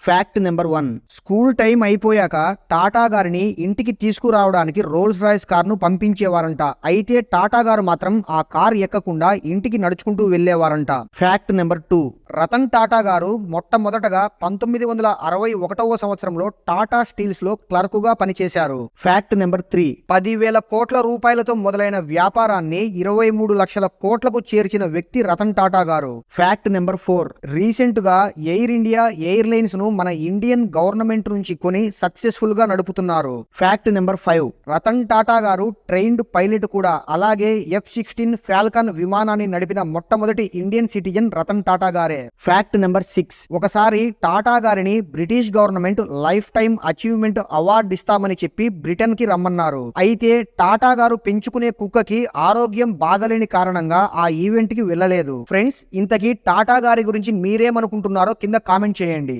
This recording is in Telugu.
Fact number 1. స్కూల్ టైం అయిపోయాక టాటా గారిని ఇంటికి తీసుకురావడానికి రోల్స్ రాయ్స్ కార్ను పంపించేవారంట. అయితే టాటా గారు మాత్రం ఆ కార్ ఎక్కకుండా ఇంటికి నడుచుకుంటూ వెళ్లేవారంట. Fact number 2. రతన్ టాటా గారు మొట్టమొదటగా 1961వ సంవత్సరంలో టాటా స్టీల్స్ లో క్లర్కుగా పనిచేశారు. Fact number 3. 10,000 కోట్ల రూపాయలతో మొదలైన వ్యాపారాన్ని 23 లక్షల కోట్లకు చేర్చిన వ్యక్తి రతన్ టాటా గారు. Fact number 4. రీసెంట్ గా ఎయిర్ ఇండియా ఎయిర్లైన్స్ ను మన ఇండియన్ గవర్నమెంట్ నుంచి కొని సక్సెస్ఫుల్ గా నడుపుతున్నారు. Fact number 5. రతన్ టాటా గారు ట్రైన్డ్ పైలట్ కూడా. అలాగే F-16 ఫాల్కన్ విమానాన్ని నడిపిన మొట్టమొదటి ఇండియన్ సిటిజన్ రతన్ టాటా గారే. Fact number 6. ఒకసారి టాటా గారిని British government life time achievement award ఇస్తామని చెప్పి బ్రిటన్ కి రమ్మన్నారు. అయితే టాటా గారు పెంచుకునే కుక్కకి ఆరోగ్యం బాగలేని కారణంగా ఆ ఈవెంట్ కి వెళ్ళలేదు. ఫ్రెండ్స్, ఇంతకీ టాటా గారి గురించి మీరేమనుకుంటున్నారో కింద కామెంట్ చేయండి.